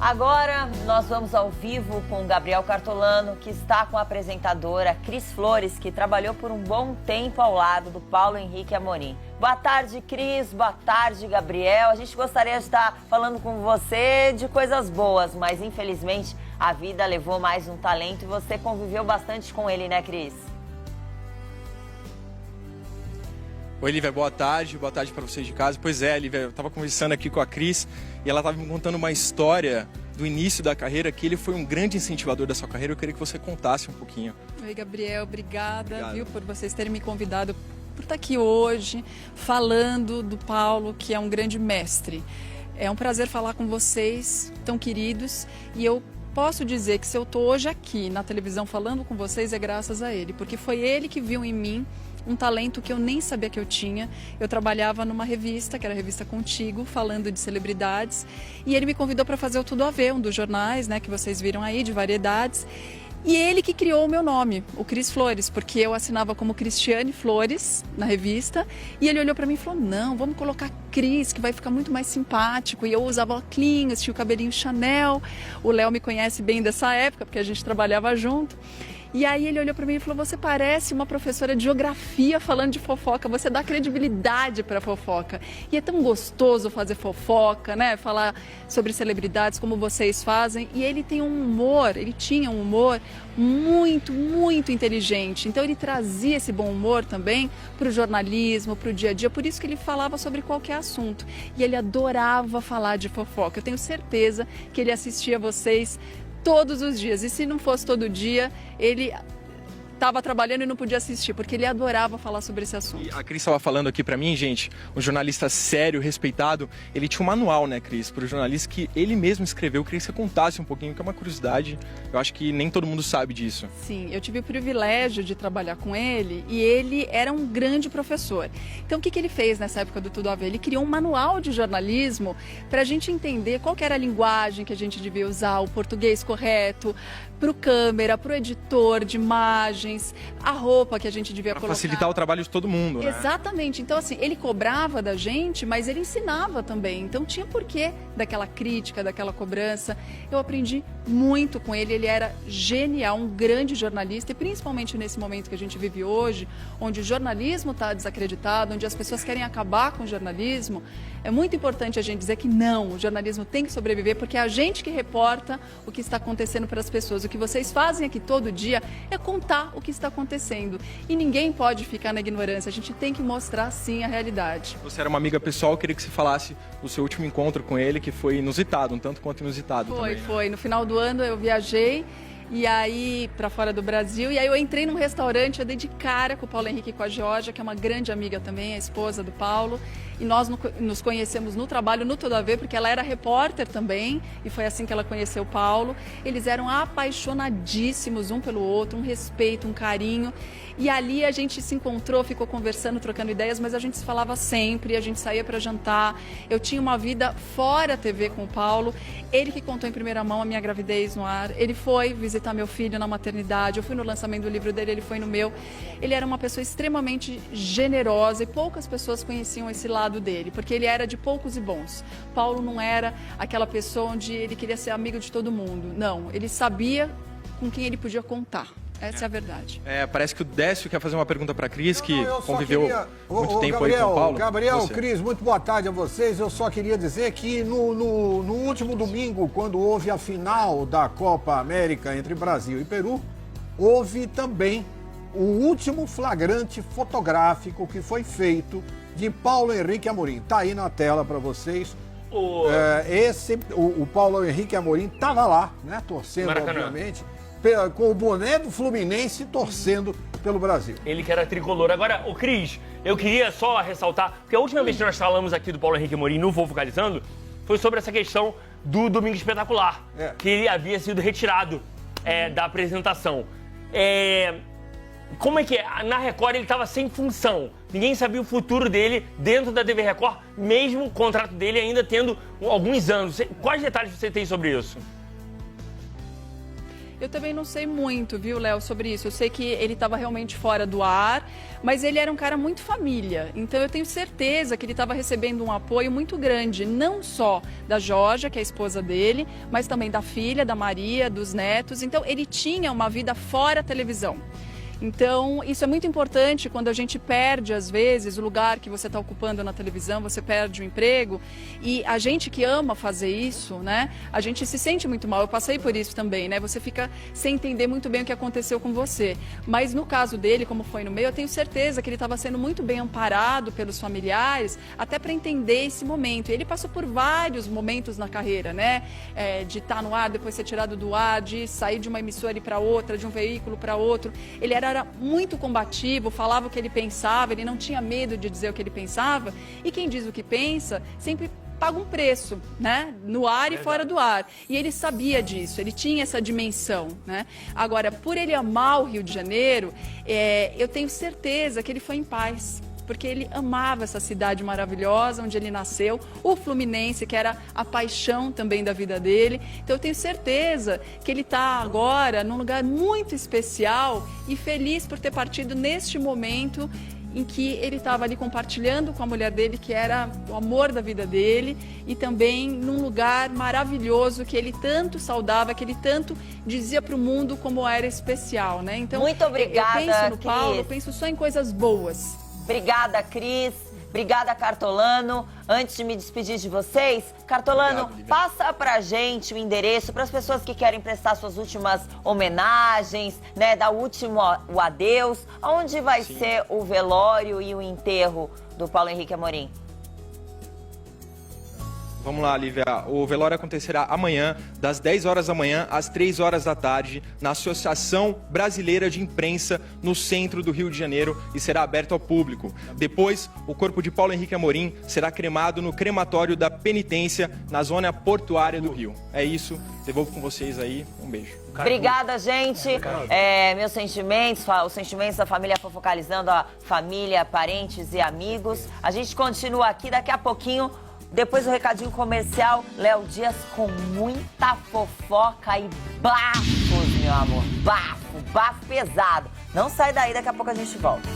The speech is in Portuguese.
Agora nós vamos ao vivo com Gabriel Cartolano, que está com a apresentadora Cris Flores, que trabalhou por um bom tempo ao lado do Paulo Henrique Amorim. Boa tarde, Cris. Boa tarde, Gabriel. A gente gostaria de estar falando com você de coisas boas, mas infelizmente a vida levou mais um talento e você conviveu bastante com ele, né, Cris? Oi, Lívia, boa tarde para vocês de casa. Pois é, Lívia, eu estava conversando aqui com a Cris e ela estava me contando uma história do início da carreira, que ele foi um grande incentivador da sua carreira. Eu queria que você contasse um pouquinho. Oi, Gabriel, obrigada, viu, por vocês terem me convidado por estar aqui hoje, falando do Paulo, que é um grande mestre. É um prazer falar com vocês, tão queridos, e eu posso dizer que se eu estou hoje aqui na televisão falando com vocês é graças a ele, porque foi ele que viu em mim um talento que eu nem sabia que eu tinha. Eu trabalhava numa revista, que era a Revista Contigo, falando de celebridades, e ele me convidou para fazer o Tudo a Ver, um dos jornais, né, que vocês viram aí, de variedades. E ele que criou o meu nome, o Cris Flores, porque eu assinava como Cristiane Flores na revista, e ele olhou para mim e falou: não, vamos colocar Cris, que vai ficar muito mais simpático. E eu usava óculos, tinha o cabelinho Chanel, o Léo me conhece bem dessa época, porque a gente trabalhava junto. E aí ele olhou para mim e falou: você parece uma professora de geografia falando de fofoca, você dá credibilidade para fofoca. E é tão gostoso fazer fofoca, né? Falar sobre celebridades como vocês fazem. E ele tem um humor, ele tinha um humor muito, muito inteligente. Então ele trazia esse bom humor também para o jornalismo, para o dia a dia. Por isso que ele falava sobre qualquer assunto. E ele adorava falar de fofoca. Eu tenho certeza que ele assistia vocês todos os dias, e se não fosse todo dia, ele estava trabalhando e não podia assistir, porque ele adorava falar sobre esse assunto. E a Cris estava falando aqui para mim, gente, um jornalista sério, respeitado, ele tinha um manual, né, Cris, para o jornalista que ele mesmo escreveu. Eu queria que você contasse um pouquinho, que é uma curiosidade, eu acho que nem todo mundo sabe disso. Sim, eu tive o privilégio de trabalhar com ele, e ele era um grande professor. Então o que ele fez nessa época do Tudo a Ver? Ele criou um manual de jornalismo para a gente entender qual que era a linguagem que a gente devia usar, o português correto, para o câmera, para o editor de imagens, a roupa que a gente devia colocar. Para facilitar o trabalho de todo mundo, né? Exatamente. Então, assim, ele cobrava da gente, mas ele ensinava também. Então, tinha porquê daquela crítica, daquela cobrança. Eu aprendi muito com ele. Ele era genial, um grande jornalista. E principalmente nesse momento que a gente vive hoje, onde o jornalismo está desacreditado, onde as pessoas querem acabar com o jornalismo, é muito importante a gente dizer que não, o jornalismo tem que sobreviver, porque é a gente que reporta o que está acontecendo para as pessoas. O que vocês fazem aqui todo dia é contar o que está acontecendo. E ninguém pode ficar na ignorância, a gente tem que mostrar sim a realidade. Você era uma amiga pessoal, eu queria que você falasse do seu último encontro com ele, que foi inusitado, um tanto quanto inusitado também. Foi. No final do ano eu viajei, e aí para fora do Brasil, e aí eu entrei num restaurante, eu dei de cara com o Paulo Henrique e com a Georgia, que é uma grande amiga também, a esposa do Paulo, e nós nos conhecemos no trabalho, no Tudo a Ver, porque ela era repórter também, e foi assim que ela conheceu o Paulo. Eles eram apaixonadíssimos um pelo outro, um respeito, um carinho, e ali a gente se encontrou, ficou conversando, trocando ideias, mas a gente se falava sempre, a gente saía para jantar. Eu tinha uma vida fora TV com o Paulo, ele que contou em primeira mão a minha gravidez no ar, ele foi visitar meu filho na maternidade, eu fui no lançamento do livro dele, ele foi no meu. Ele era uma pessoa extremamente generosa e poucas pessoas conheciam esse lado dele, porque ele era de poucos e bons. Paulo não era aquela pessoa onde ele queria ser amigo de todo mundo, não, ele sabia com quem ele podia contar. Essa é a verdade. Parece que o Décio quer fazer uma pergunta para a Cris, que conviveu muito tempo Gabriel, aí com o Paulo. Gabriel, Cris, muito boa tarde a vocês. Eu só queria dizer que no último domingo, quando houve a final da Copa América entre Brasil e Peru, houve também o último flagrante fotográfico que foi feito de Paulo Henrique Amorim. Está aí na tela para vocês. O Paulo Henrique Amorim estava lá, né, torcendo, Maracanã, obviamente, com o boné do Fluminense, torcendo pelo Brasil. Ele que era tricolor. Agora, o Cris, eu queria só ressaltar, porque a última vez que nós falamos aqui do Paulo Henrique Amorim no Vou Focalizando foi sobre essa questão do Domingo Espetacular, que ele havia sido retirado da apresentação. Como é que é? Na Record ele estava sem função. Ninguém sabia o futuro dele dentro da TV Record, mesmo o contrato dele ainda tendo alguns anos. Quais detalhes você tem sobre isso? Eu também não sei muito, viu, Léo, sobre isso. Eu sei que ele estava realmente fora do ar, mas ele era um cara muito família. Então eu tenho certeza que ele estava recebendo um apoio muito grande, não só da Georgia, que é a esposa dele, mas também da filha, da Maria, dos netos. Então ele tinha uma vida fora a televisão. Então, isso é muito importante quando a gente perde, às vezes, o lugar que você está ocupando na televisão, você perde o emprego. E a gente que ama fazer isso, né? A gente se sente muito mal. Eu passei por isso também, né? Você fica sem entender muito bem o que aconteceu com você. Mas no caso dele, como foi no meu, eu tenho certeza que ele estava sendo muito bem amparado pelos familiares, até para entender esse momento. Ele passou por vários momentos na carreira, né? De estar no ar, depois ser tirado do ar, de sair de uma emissora para outra, de um veículo para outro. Ele era muito combativo, falava o que ele pensava, ele não tinha medo de dizer o que ele pensava, e quem diz o que pensa sempre paga um preço, né? No ar e fora do ar. E ele sabia disso, ele tinha essa dimensão, né? Agora, por ele amar o Rio de Janeiro, eu tenho certeza que ele foi em paz. Porque ele amava essa cidade maravilhosa onde ele nasceu, o Fluminense, que era a paixão também da vida dele. Então eu tenho certeza que ele está agora num lugar muito especial e feliz por ter partido neste momento em que ele estava ali compartilhando com a mulher dele, que era o amor da vida dele, e também num lugar maravilhoso que ele tanto saudava, que ele tanto dizia para o mundo como era especial, né? Então, muito obrigada, eu penso no Cris. Paulo, eu penso só em coisas boas. Obrigada, Cris. Obrigada, Cartolano. Antes de me despedir de vocês, Cartolano, passa pra gente o endereço para as pessoas que querem prestar suas últimas homenagens, né, dar o último o adeus. Onde vai ser o velório e o enterro do Paulo Henrique Amorim? Vamos lá, Lívia. O velório acontecerá amanhã, das 10 horas da manhã às 3 horas da tarde, na Associação Brasileira de Imprensa, no centro do Rio de Janeiro, e será aberto ao público. Depois, o corpo de Paulo Henrique Amorim será cremado no crematório da Penitência, na zona portuária do Rio. É isso. Devolvo com vocês aí. Um beijo. Obrigada, gente. Meus sentimentos, os sentimentos da família Fofocalizando, a família, parentes e amigos. A gente continua aqui daqui a pouquinho. Depois do recadinho comercial, Léo Dias com muita fofoca e bafos, meu amor. Bafo pesado. Não sai daí, daqui a pouco a gente volta.